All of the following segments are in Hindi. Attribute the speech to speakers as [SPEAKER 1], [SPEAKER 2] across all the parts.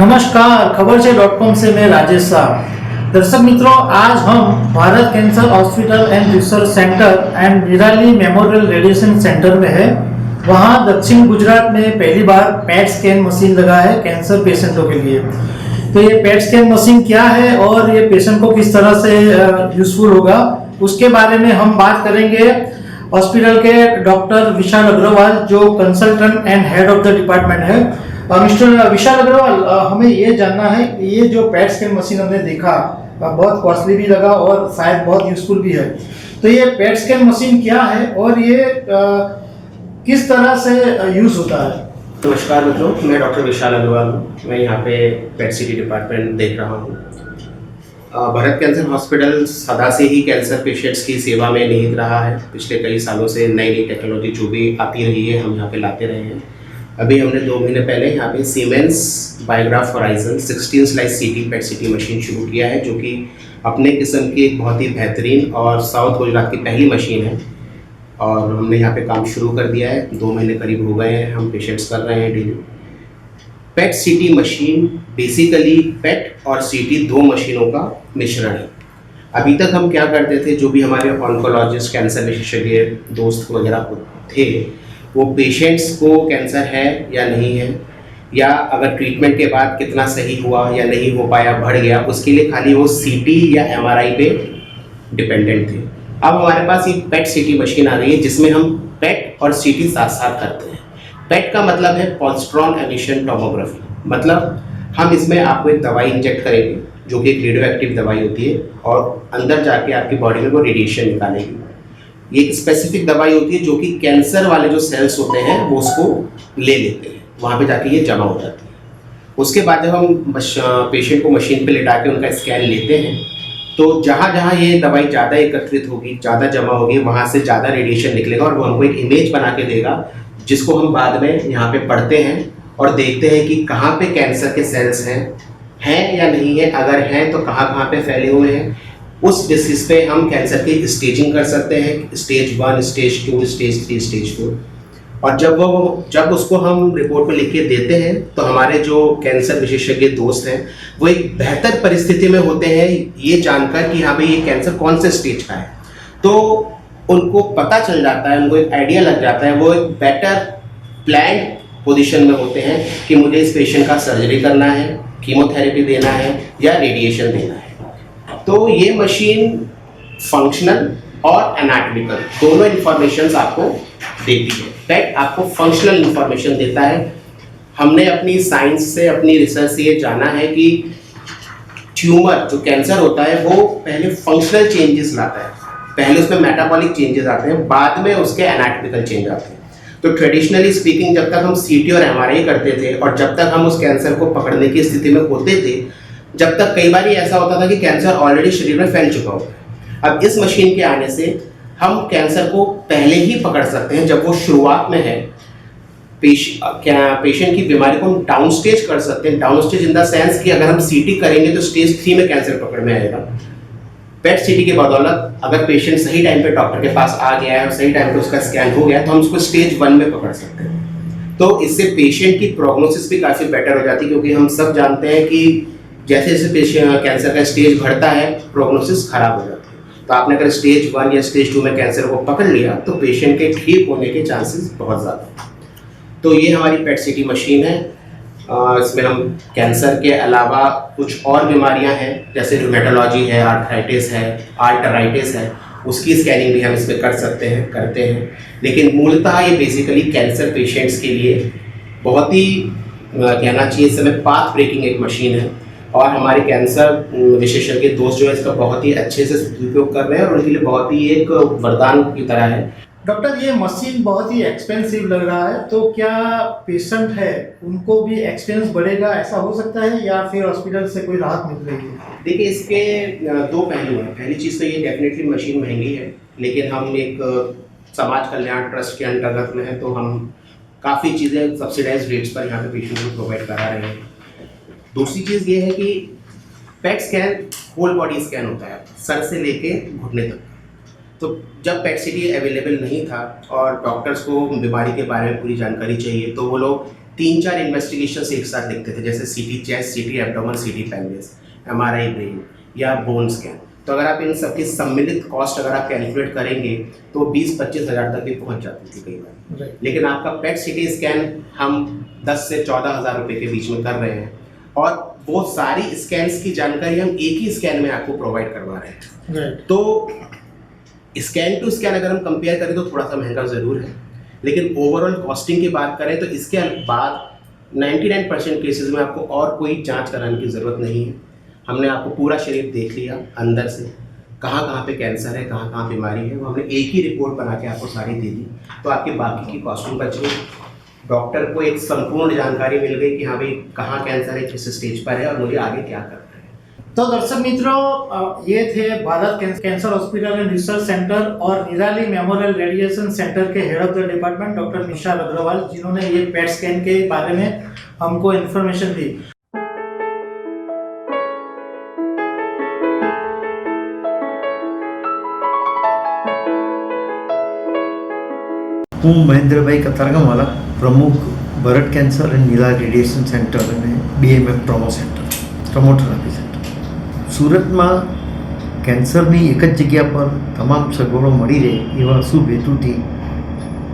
[SPEAKER 1] नमस्कार, खबर से .com से मैं राजेश शाह। दर्शक मित्रों, आज हम Bharat cancer hospital and research centre and निराली मेमोरियल रेडिएशन सेंटर में है। वहाँ दक्षिण गुजरात में पहली बार पेट स्कैन मशीन लगा है कैंसर पेशेंटों के लिए। तो ये पेट स्कैन मशीन क्या है और ये पेशेंट को किस तरह से यूजफुल होगा, उसके बारे में हम बात करेंगे हॉस्पिटल के डॉक्टर विशाल अग्रवाल, जो consultant and head of the department है। मिस्टर विशाल अग्रवाल, हमें ये जानना है, ये जो पेट स्कैन मशीन हमने देखा बहुत कॉस्टली भी लगा और शायद बहुत यूजफुल भी है। तो ये पेट स्कैन मशीन क्या है और ये किस तरह से यूज होता है?
[SPEAKER 2] नमस्कार मित्रों, मैं डॉक्टर विशाल अग्रवाल हूँ। मैं यहाँ पे पेट सिटी डिपार्टमेंट देख रहा हूँ। भारत कैंसर हॉस्पिटल सदा से ही कैंसर पेशेंट्स की सेवा में निहित रहा है। पिछले कई सालों से नई नई टेक्नोलॉजी जो भी आती रही है, हम यहाँ पे लाते रहे हैं। अभी हमने 2 महीने पहले यहाँ पे सीमेंस बायोग्राफ होराइजन 16 स्लाइस सीटी पेट सिटी मशीन शुरू किया है, जो कि अपने किस्म की एक बहुत ही बेहतरीन और साउथ गुजरात की पहली मशीन है। और हमने यहाँ पे काम शुरू कर दिया है। 2 महीने करीब हो गए हैं, हम पेशेंट्स कर रहे हैं daily. PET CT machine basically PET और सिटी 2 मशीनों का मिश्रण है। अभी तक हम क्या करते थे, जो भी हमारे ऑन्कोलॉजिस्ट, कैंसर विशेषज्ञ दोस्त वगैरह थे, वो पेशेंट्स को कैंसर है या नहीं है, या अगर ट्रीटमेंट के बाद कितना सही हुआ या नहीं हो पाया, बढ़ गया, उसके लिए खाली वो सीटी या एमआरआई पे डिपेंडेंट थे। अब हमारे पास ये पेट सिटी मशीन आ गई है, जिसमें हम पेट और सिटी साथ साथ करते हैं। पेट का मतलब है पॉजिट्रॉन एमिशन टोमोग्राफी। मतलब हम इसमें आपको एक दवाई इंजेक्ट करेंगे, जो कि एक रेडियो एक्टिव दवाई होती है, और अंदर जाके आपकी बॉडी में वो रेडिएशन निकालेगी। ये एक स्पेसिफिक दवाई होती है जो कि कैंसर वाले जो सेल्स होते हैं वो उसको ले लेते हैं, वहाँ पे जाके ये जमा हो जाती है। उसके बाद जब हम पेशेंट को मशीन पे लेटा के उनका स्कैन लेते हैं, तो जहाँ जहाँ ये दवाई ज़्यादा एकत्रित होगी, ज़्यादा जमा होगी, वहाँ से ज़्यादा रेडिएशन निकलेगा और वो हमको एक इमेज बना के देगा, जिसको हम बाद में यहाँ पे पढ़ते हैं और देखते हैं कि कहाँ पे कैंसर के सेल्स हैं या नहीं है। अगर हैं तो कहाँ कहाँ पे फैले हुए हैं। उस बेसिस पे हम कैंसर की स्टेजिंग कर सकते हैं, स्टेज 1, स्टेज 2, स्टेज 3, स्टेज 4। और जब उसको हम रिपोर्ट में लिख के देते हैं, तो हमारे जो कैंसर विशेषज्ञ दोस्त हैं वो एक बेहतर परिस्थिति में होते हैं ये जानकर कि हाँ भाई ये कैंसर कौन से स्टेज का है। तो उनको पता चल जाता है, उनको एक आइडिया लग जाता है, वो एक बेटर प्लान पोजीशन में होते हैं कि मुझे इस पेशेंट का सर्जरी करना है, कीमोथेरेपी देना है या रेडिएशन देना है। तो ये मशीन फंक्शनल और एनाटॉमिकल दोनों इंफॉर्मेशन आपको देती है। पेट आपको फंक्शनल इंफॉर्मेशन देता है। हमने अपनी साइंस से, अपनी रिसर्च से ये जाना है कि ट्यूमर जो कैंसर होता है वो पहले फंक्शनल चेंजेस लाता है, पहले उसमें मेटाबॉलिक चेंजेस आते हैं, बाद में उसके एनाटॉमिकल चेंज आते हैं। तो ट्रेडिशनली स्पीकिंग, जब तक हम सीटी और एमआरआई करते थे और जब तक हम उस कैंसर को पकड़ने की स्थिति में होते थे, जब तक कई बार ऐसा होता था कि कैंसर ऑलरेडी शरीर में फैल चुका होता है। अब इस मशीन के आने से हम कैंसर को पहले ही पकड़ सकते हैं, जब वो शुरुआत में है। पेशेंट की बीमारी को हम डाउन स्टेज कर सकते हैं। Down stage in the sense कि अगर हम सीटी करेंगे तो स्टेज 3 में कैंसर पकड़ में आएगा। पेट सिटी की बदौलत अगर पेशेंट सही टाइम पे डॉक्टर के पास आ गया है और सही टाइम पे उसका स्कैन हो गया, तो हम उसको स्टेज 1 में पकड़ सकते हैं। तो इससे पेशेंट की प्रोग्नोसिस भी काफ़ी बेटर हो जाती है, क्योंकि हम सब जानते हैं कि जैसे जैसे पेशेंट कैंसर का स्टेज बढ़ता है, प्रोग्नोसिस खराब हो जाती है। तो आपने अगर स्टेज 1 या स्टेज 2 में कैंसर को पकड़ लिया, तो पेशेंट के ठीक होने के चांसेस बहुत ज़्यादा। तो ये हमारी पेट सिटी मशीन है। इसमें हम कैंसर के अलावा कुछ और बीमारियां हैं, जैसे रूमेटोलॉजी है, आर्थराइटिस है, आर्टराइटिस है, उसकी स्कैनिंग भी हम इसमें कर सकते हैं, करते हैं। लेकिन मूलतः ये बेसिकली कैंसर पेशेंट्स के लिए बहुत ही कहना चाहिए इस समय पाथ ब्रेकिंग एक मशीन है। और हमारे कैंसर विशेषज्ञ दोस्त जो है इसका बहुत ही अच्छे से उपयोग कर रहे हैं और उनके लिए बहुत ही एक वरदान की तरह है।
[SPEAKER 1] डॉक्टर, ये मशीन बहुत ही एक्सपेंसिव लग रहा है, तो क्या पेशेंट है उनको भी एक्सपेंस बढ़ेगा, ऐसा हो सकता है, या फिर हॉस्पिटल से कोई राहत मिल रही है?
[SPEAKER 2] देखिए, इसके 2 पहलू हैं। पहली चीज़ तो ये डेफिनेटली मशीन महंगी है, लेकिन हम एक समाज कल्याण ट्रस्ट के अंतर्गत में है, तो हम काफ़ी चीज़ें सब्सिडाइज रेट्स पर यहाँ पे पेशेंट को प्रोवाइड करा रहे हैं। दूसरी चीज़ ये है कि PET scan whole body scan होता है, सर से लेके घुटने तक। तो जब पेट सिटी अवेलेबल नहीं था और डॉक्टर्स को बीमारी के बारे में पूरी जानकारी चाहिए, तो वो लोग 3-4 इन्वेस्टिगेशन एक साथ लिखते थे, जैसे सीटी चेस्ट, सीटी एब्डोमेन, सीटी पेल्विस, एमआरआई ब्रेन या बोन स्कैन। तो अगर आप इन सबकी सम्मिलित कॉस्ट अगर आप कैलकुलेट करेंगे तो 20-25 हज़ार तक भी पहुंच जाती थी कई बार।
[SPEAKER 1] राइट।
[SPEAKER 2] लेकिन आपका पेट सीटी स्कैन हम 10 से 14 हज़ार रुपये के बीच में कर रहे हैं, और वो सारी स्कैन्स की जानकारी हम एक ही स्कैन में आपको प्रोवाइड करवा रहे हैं।
[SPEAKER 1] राइट।
[SPEAKER 2] तो स्कैन टू स्कैन अगर हम कंपेयर करें तो थोड़ा सा महंगा ज़रूर है, लेकिन ओवरऑल कॉस्टिंग की बात करें तो इसके बाद 99% केसेस में आपको और कोई जांच कराने की ज़रूरत नहीं है। हमने आपको पूरा शरीर देख लिया अंदर से, कहाँ कहाँ पे कैंसर है, कहाँ कहाँ बीमारी है, वो हमने एक ही रिपोर्ट बना के आपको सारी दे दी, तो आपकी बाकी की कॉस्टिंग बच गई। डॉक्टर को एक संपूर्ण जानकारी मिल गई कि हाँ भाई कहाँ कैंसर है, किस स्टेज पर है और मुझे आगे क्या करना है।
[SPEAKER 1] तो दर्शक मित्रों, ये थे Bharat cancer hospital and research centre और निराली मेमोरियल रेडिएशन सेंटर के head of the department doctor Vishal Agarwal, जिन्होंने ये पेट स्कैन के बारे में हमको इन्फॉर्मेशन दी।
[SPEAKER 3] હું મહેન્દ્રભાઈ કતારગામવાલા, પ્રમુખ Bharat cancer and Nila radiation centre અને BMF promo centre, chromotherapy centre. સુરતમાં કેન્સરની એક જ જગ્યા પર તમામ સગવડો મળી રહે એવા શુભ હેતુથી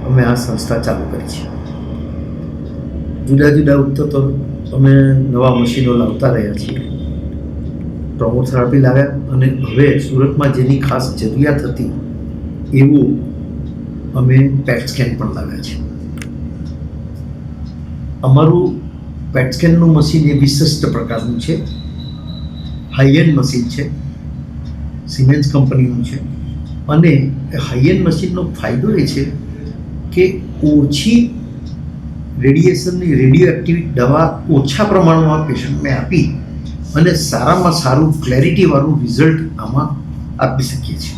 [SPEAKER 3] અમે આ સંસ્થા ચાલુ કરી છે. જુદા જુદા ઉત્તરો અમે નવા મશીનો લાવતા રહ્યા છીએ. ક્રોમોથેરાપી લાવ્યા અને હવે સુરતમાં જેની ખાસ જરૂરિયાત હતી એવું અમે પેટ સ્કેન પણ લાવ્યા છે. અમારું પેટ સ્કેનનું મશીન એ વિશિષ્ટ પ્રકારનું છે, હાઈ એન્ડ મશીન છે, સિમેન્સ કંપનીનું છે. અને હાઈ એન્ડ મશીનનો ફાયદો એ છે કે ઓછી રેડિયેશનની રેડિયો એક્ટિવ દવા ઓછા પ્રમાણમાં પેશન્ટને આપી અને સારામાં સારું ક્લેરિટીવાળું રિઝલ્ટ આમાં આપી શકીએ છીએ.